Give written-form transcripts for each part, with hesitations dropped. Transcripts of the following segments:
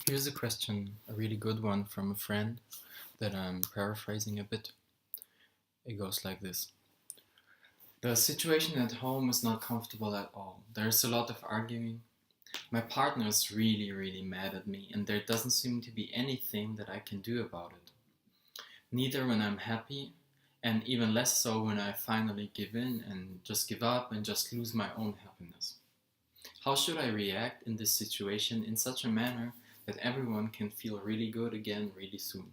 Here's a question, a really good one from a friend that I'm paraphrasing a bit. It goes like this. The situation at home is not comfortable at all. There's a lot of arguing. My partner is really, really mad at me, and there doesn't seem to be anything that I can do about it. Neither when I'm happy, and even less so when I finally give in and just give up and just lose my own happiness. How should I react in this situation in such a manner that everyone can feel really good again really soon?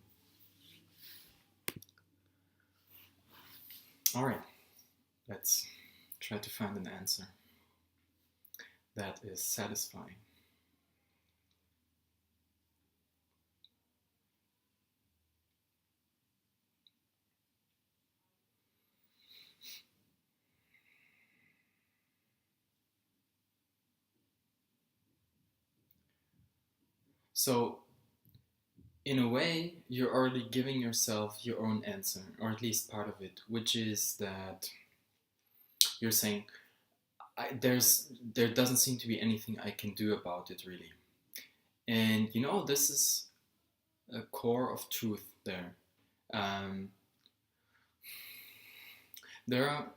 Alright, let's try to find an answer that is satisfying. So, in a way, you're already giving yourself your own answer, or at least part of it, which is that you're saying, there doesn't seem to be anything I can do about it, really. And this is a core of truth there. Um, there are,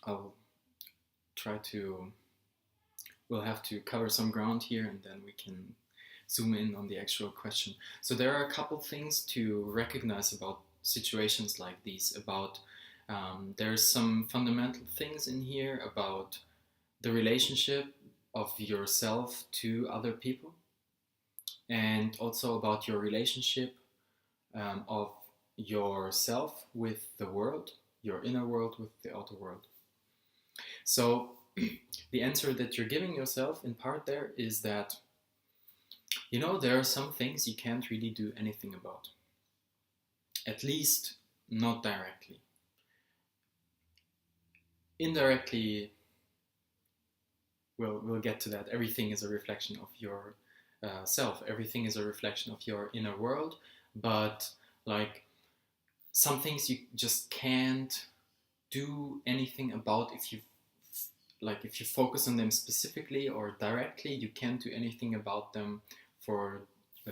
I'll try to, we'll have to cover some ground here and then we can zoom in on the actual question. So there are a couple things to recognize about situations like these, about there's some fundamental things in here about the relationship of yourself to other people, and also about your relationship of yourself with the world, your inner world with the outer world. So the answer that you're giving yourself in part there is that there are some things you can't really do anything about, at least not directly. Indirectly, we'll get to that. Everything is a reflection of your self. Everything is a reflection of your inner world. But like some things you just can't do anything about if you focus on them specifically or directly. You can't do anything about them for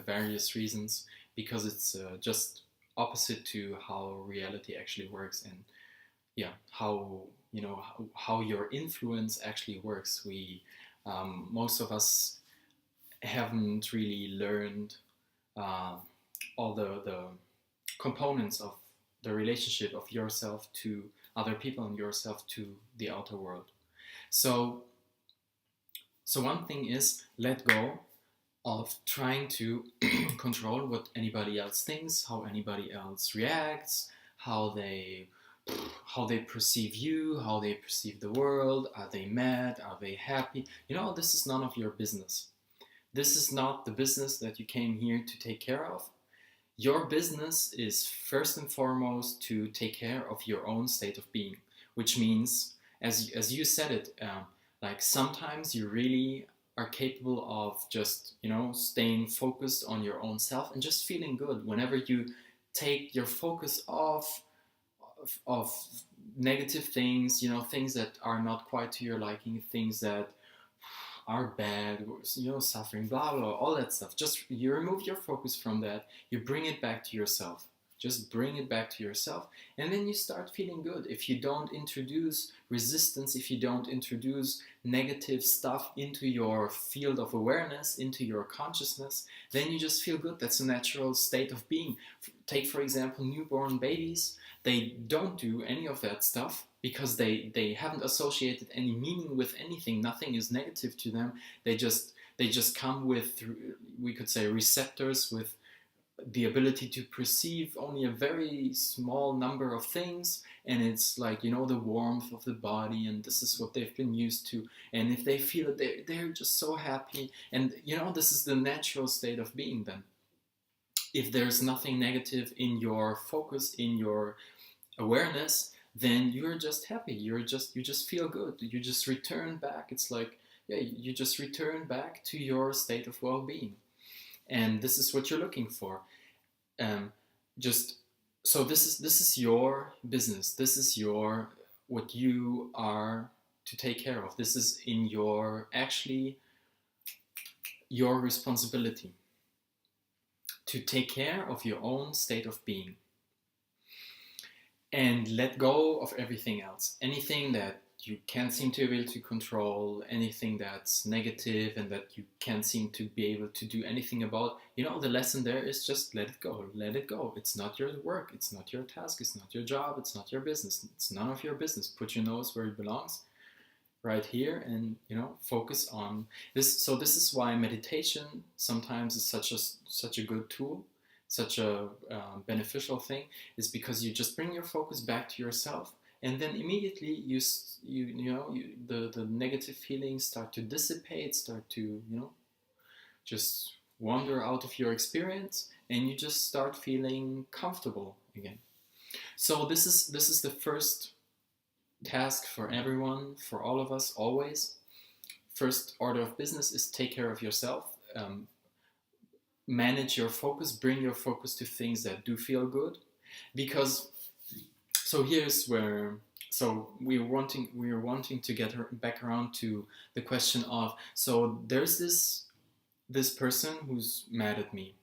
various reasons, because it's just opposite to how reality actually works, and how how your influence actually works. We most of us haven't really learned uh, all the components of the relationship of yourself to other people and yourself to the outer world. So one thing is, let go of trying to control what anybody else thinks, how anybody else reacts, how they perceive you, how they perceive the world. Are they mad? Are they happy? This is none of your business. This is not the business that you came here to take care of. Your business is first and foremost to take care of your own state of being, which means, as you said it, like sometimes you really are capable of just staying focused on your own self and just feeling good whenever you take your focus off of negative things, things that are not quite to your liking, things that are bad, suffering, blah, blah, blah, all that stuff. Just you remove your focus from that, you bring it back to yourself. Just bring it back to yourself, and then you start feeling good. If you don't introduce resistance, if you don't introduce negative stuff into your field of awareness, into your consciousness, then you just feel good. That's a natural state of being. Take, for example, newborn babies. They don't do any of that stuff because they haven't associated any meaning with anything. Nothing is negative to them. They just come with, we could say, receptors with the ability to perceive only a very small number of things, and it's like the warmth of the body, and this is what they've been used to, and if they feel it, they're just so happy, and this is the natural state of being. Then if there's nothing negative in your focus, in your awareness, then you're just happy. You just feel good. You just return back. It's like, you just return back to your state of well-being, and this is what you're looking for. Just so this is your business. This is what you are to take care of. This is in your responsibility. to take care of your own state of being and let go of everything else. Anything that you can't seem to be able to control, anything that's negative and that you can't seem to be able to do anything about. The lesson there is just let it go. Let it go. It's not your work. It's not your task. It's not your job. It's not your business. It's none of your business. Put your nose where it belongs, right here, and focus on this. So this is why meditation sometimes is such a good tool, such a beneficial thing, is because you just bring your focus back to yourself, and then immediately the negative feelings start to dissipate, start to just wander out of your experience, and you just start feeling comfortable again. So this is the first task for everyone, for all of us, always. First order of business is take care of yourself. Manage your focus, bring your focus to things that do feel good, because here's where we're wanting to get back around to the question of, so there's this person who's mad at me.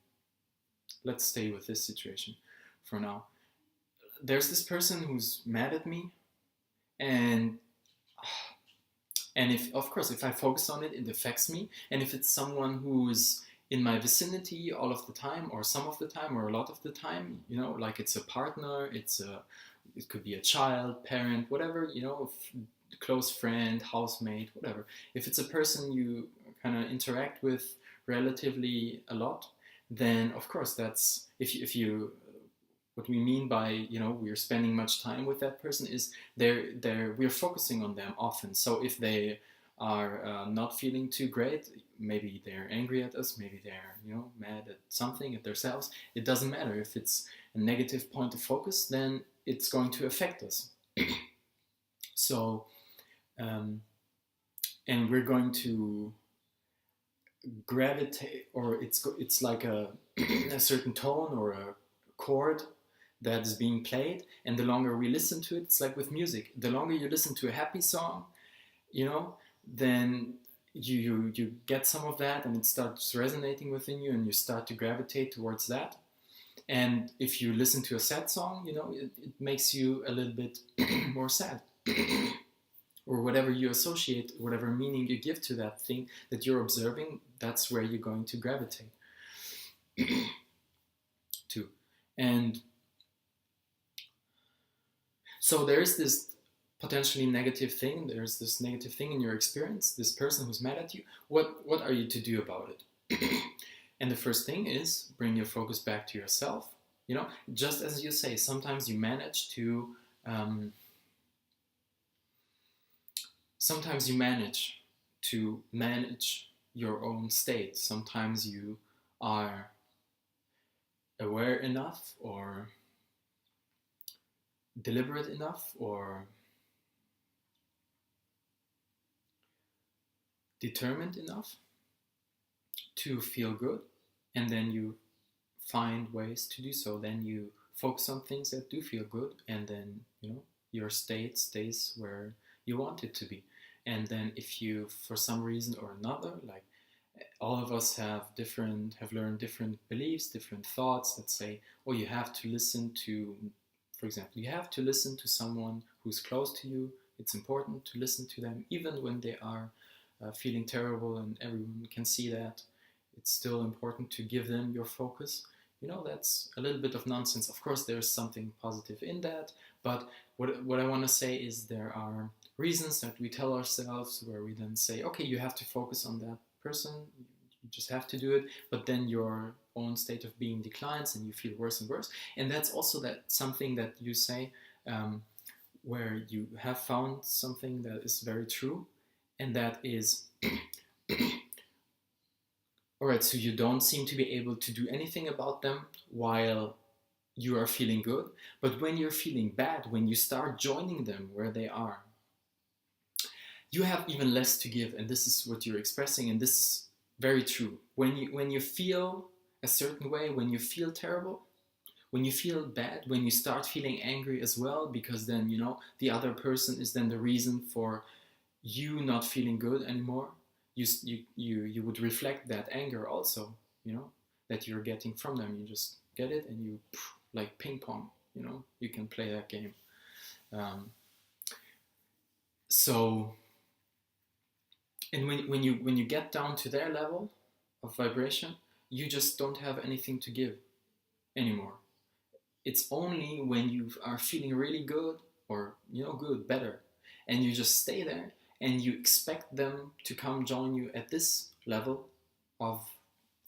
Let's stay with this situation for now. There's this person who's mad at me, and if I focus on it, it affects me. And if it's someone who's in my vicinity all of the time, or some of the time, or a lot of the time, like it's a partner, it could be a child, parent, whatever, close friend, housemate, whatever. If it's a person you kind of interact with relatively a lot, then of course that's, if you what we mean by we're spending much time with that person is we're focusing on them often. So if they are not feeling too great, maybe they're angry at us, maybe they're mad at something, at themselves, it doesn't matter. If it's a negative point of focus, then it's going to affect us. So and we're going to gravitate, or it's like a certain tone or a chord that is being played, and the longer we listen to it, it's like with music. The longer you listen to a happy song, then you get some of that, and it starts resonating within you, and you start to gravitate towards that. And if you listen to a sad song, it makes you a little bit more sad. Or whatever you associate, whatever meaning you give to that thing that you're observing, that's where you're going to gravitate to. And so there's this potentially negative thing, there's this negative thing in your experience, this person who's mad at you. What are you to do about it? And the first thing is bring your focus back to yourself. Just as you say, sometimes you manage to manage your own state. Sometimes you are aware enough, or deliberate enough, or determined enough to feel good, and then you find ways to do so. Then you focus on things that do feel good, and then your state stays where you want it to be. And then if you, for some reason or another, like all of us have learned different beliefs, different thoughts that say, oh, you have to listen to, for example, you have to listen to someone who's close to you. It's important to listen to them even when they are feeling terrible, and everyone can see that. It's still important to give them your focus. That's a little bit of nonsense. Of course, there's something positive in that, but what I want to say is there are reasons that we tell ourselves where we then say, okay, you have to focus on that person, you just have to do it, but then your own state of being declines and you feel worse and worse. And that's also something that you say, where you have found something that is very true, and that is all right, so you don't seem to be able to do anything about them while you are feeling good, but when you're feeling bad, when you start joining them where they are, you have even less to give. And this is what you're expressing, and this is very true. When you feel a certain way, when you feel terrible, when you feel bad, when you start feeling angry as well, because then the other person is then the reason for you not feeling good anymore, you would reflect that anger also, that you're getting from them. You just get it and you, like ping pong, you can play that game. Um, so, and when you get down to their level of vibration, you just don't have anything to give anymore. It's only when you are feeling really good, or good, better, and you just stay there and you expect them to come join you at this level of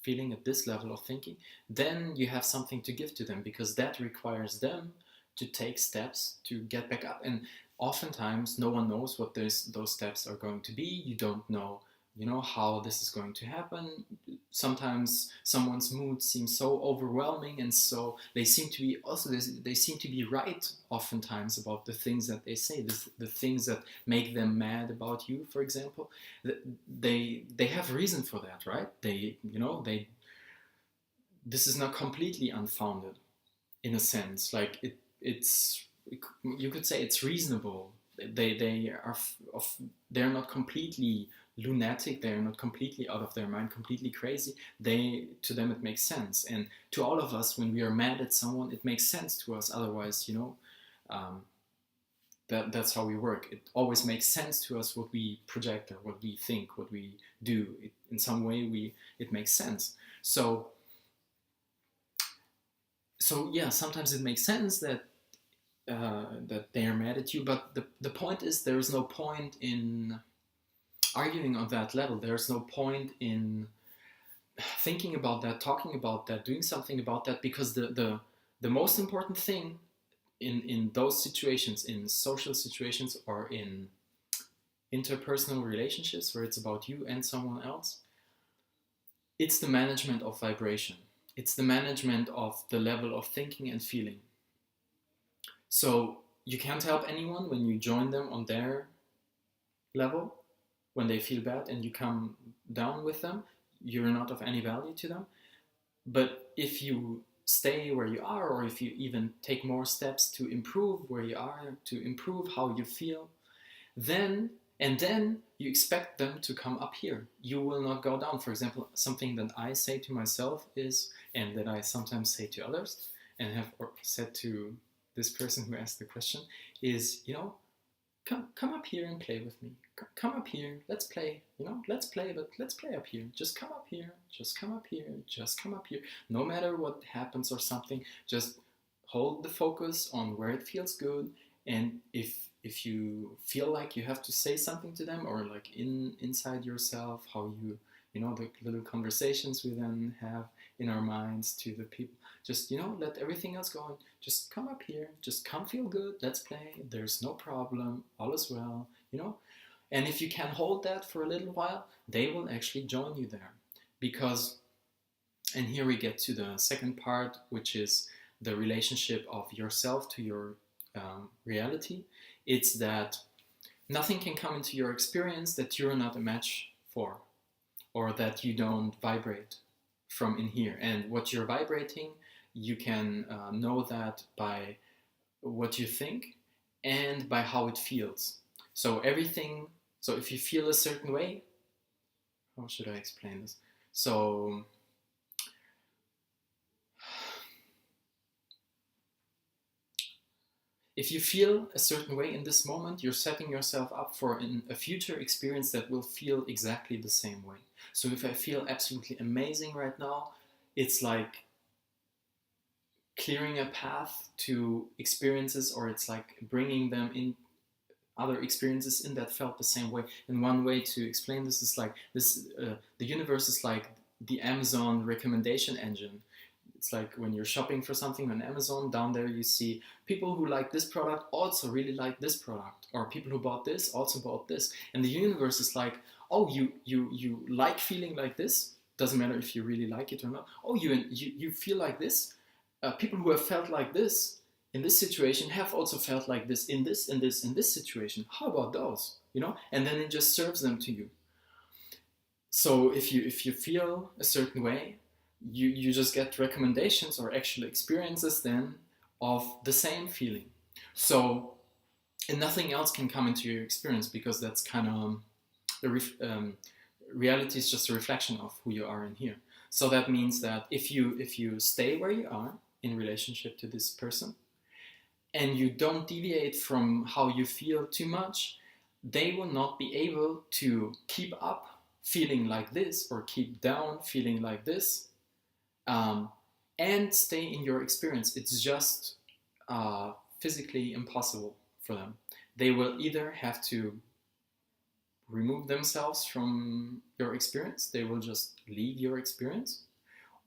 feeling, at this level of thinking, then you have something to give to them, because that requires them to take steps to get back up. And oftentimes no one knows what those steps are going to be. You don't know how this is going to happen. Sometimes someone's mood seems so overwhelming, and so they seem to be also, they seem to be right oftentimes about the things that they say, the things that make them mad about you, for example. They have reason for that, right? This is not completely unfounded, in a sense. Like it's you could say it's reasonable. They're not completely lunatic, they're not completely out of their mind, completely crazy. To them it makes sense, and to all of us, when we are mad at someone, it makes sense to us. Otherwise, that's how we work. It always makes sense to us, what we project or what we think, what we do. In some way, it makes sense. So yeah, sometimes it makes sense that they are mad at you, but the point is, there is no point in arguing on that level. There's no point in thinking about that, talking about that, doing something about that, because the most important thing in those situations, in social situations or in interpersonal relationships where it's about you and someone else, it's the management of vibration. It's the management of the level of thinking and feeling. So you can't help anyone when you join them on their level. When they feel bad and you come down with them, you're not of any value to them. But if you stay where you are, or if you even take more steps to improve where you are, to improve how you feel, then you expect them to come up here. You will not go down. For example, something that I say to myself is, and that I sometimes say to others, and have said to this person who asked the question, is, come up here and play with me. Come up here, let's play. Let's play, but let's play up here. Just come up here, just come up here, just come up here. No matter what happens or something, just hold the focus on where it feels good. And if you feel like you have to say something to them, or like inside yourself, how the little conversations we then have in our minds to the people, just let everything else go on. Just come up here, just come feel good, let's play, there's no problem, all is well. And if you can hold that for a little while, they will actually join you there. Because, and here we get to the second part, which is the relationship of yourself to your reality. It's that nothing can come into your experience that you're not a match for, or that you don't vibrate from in here. And what you're vibrating, you can know that by what you think and by how it feels. So if you feel a certain way, how should I explain this? So if you feel a certain way in this moment, you're setting yourself up for a future experience that will feel exactly the same way. So if I feel absolutely amazing right now, it's like clearing a path to experiences, or it's like bringing them in other experiences in that felt the same way. And one way to explain this is like this: the universe is like the Amazon recommendation engine. It's like when you're shopping for something on Amazon, down there you see people who like this product also really like this product, or people who bought this also bought this. And the universe is like, oh, you like feeling like this, doesn't matter if you really like it or not. Oh, you feel like this. People who have felt like this in this situation have also felt like this in this situation. How about those? And then it just serves them to you. So if you feel a certain way, you just get recommendations or actual experiences then of the same feeling. So, and nothing else can come into your experience, because that's kind of reality is just a reflection of who you are in here. So that means that if you stay where you are in relationship to this person, and you don't deviate from how you feel too much, they will not be able to keep up feeling like this or keep down feeling like this, um, and stay in your experience. It's just physically impossible for them. They will either have to remove themselves from your experience, they will just leave your experience,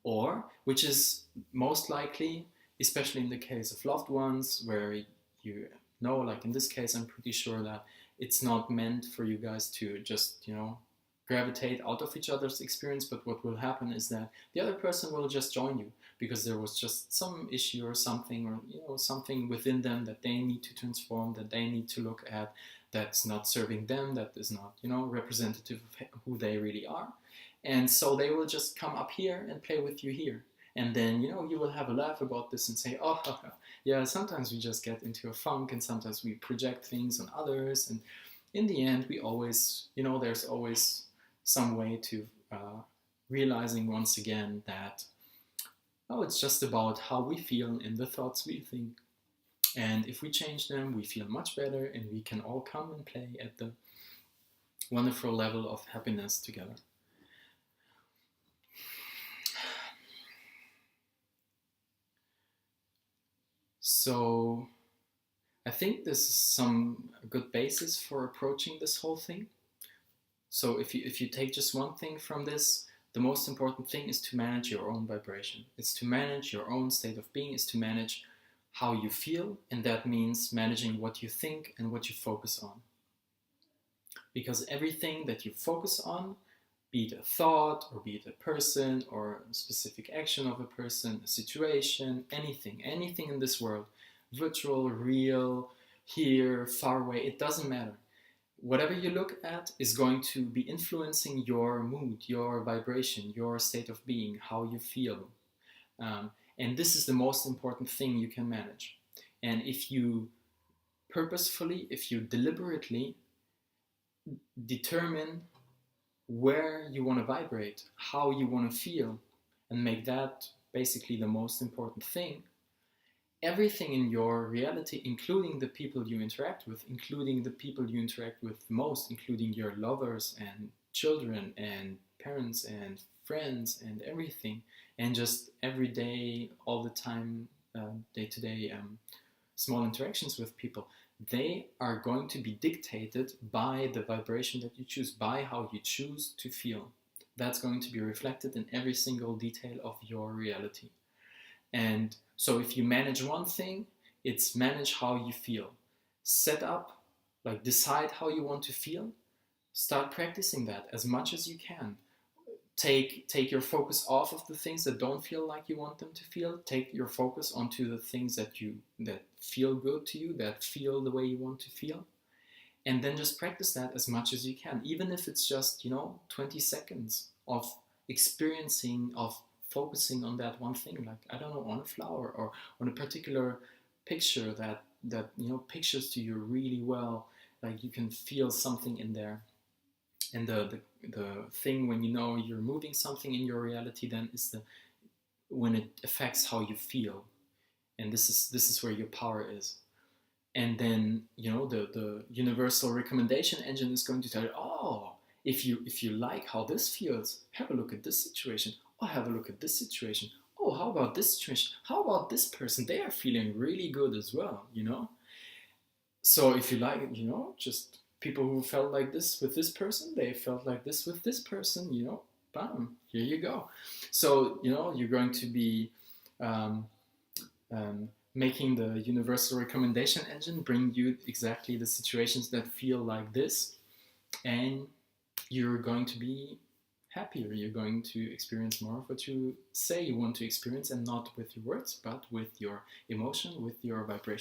or, which is most likely, especially in the case of loved ones, where you know, like in this case, I'm pretty sure that it's not meant for you guys to just, gravitate out of each other's experience, but what will happen is that the other person will just join you because there was just some issue or something, or something within them that they need to transform, that they need to look at, that's not serving them, that is not representative of who they really are. And so they will just come up here and play with you here. And then, you will have a laugh about this and say, oh, yeah, sometimes we just get into a funk and sometimes we project things on others. And in the end, we always, there's always some way to realizing once again that, oh, it's just about how we feel and the thoughts we think. And if we change them, we feel much better and we can all come and play at the wonderful level of happiness together. So I think this is some good basis for approaching this whole thing. So if you take just one thing from this, the most important thing is to manage your own vibration. It's to manage your own state of being, is to manage how you feel, and that means managing what you think and what you focus on. Because everything that you focus on, be it a thought, or be it a person, or a specific action of a person, a situation, anything in this world, virtual, real, here, far away, it doesn't matter. Whatever you look at is going to be influencing your mood, your vibration, your state of being, how you feel. And this is the most important thing you can manage. And if you purposefully, if you deliberately determine where you want to vibrate, how you want to feel, and make that basically the most important thing, everything in your reality, including the people you interact with, including the people you interact with most, including your lovers and children and parents and friends and everything, and just every day, all the time, day-to-day small interactions with people, they are going to be dictated by the vibration that you choose, by how you choose to feel. That's going to be reflected in every single detail of your reality. And so if you manage one thing, it's manage how you feel. Set up, like decide how you want to feel. Start practicing that as much as you can. Take your focus off of the things that don't feel like you want them to feel. Take your focus onto the things that feel good to you, that feel the way you want to feel. And then just practice that as much as you can, even if it's just 20 seconds of experiencing, of focusing on that one thing, like, I don't know, on a flower or on a particular picture that pictures to you really well, like you can feel something in there. And the thing when you're moving something in your reality then is when it affects how you feel, and this is where your power is. And then the universal recommendation engine is going to tell you, oh, if you like how this feels, have a look at this situation. Oh, have a look at this situation. Oh, how about this situation? How about this person? They are feeling really good as well, So if you like, just people who felt like this with this person, they felt like this with this person, bam, here you go. So, you're going to be making the universal recommendation engine bring you exactly the situations that feel like this, and you're going to be happier. You're going to experience more of what you say you want to experience, and not with your words, but with your emotion, with your vibration.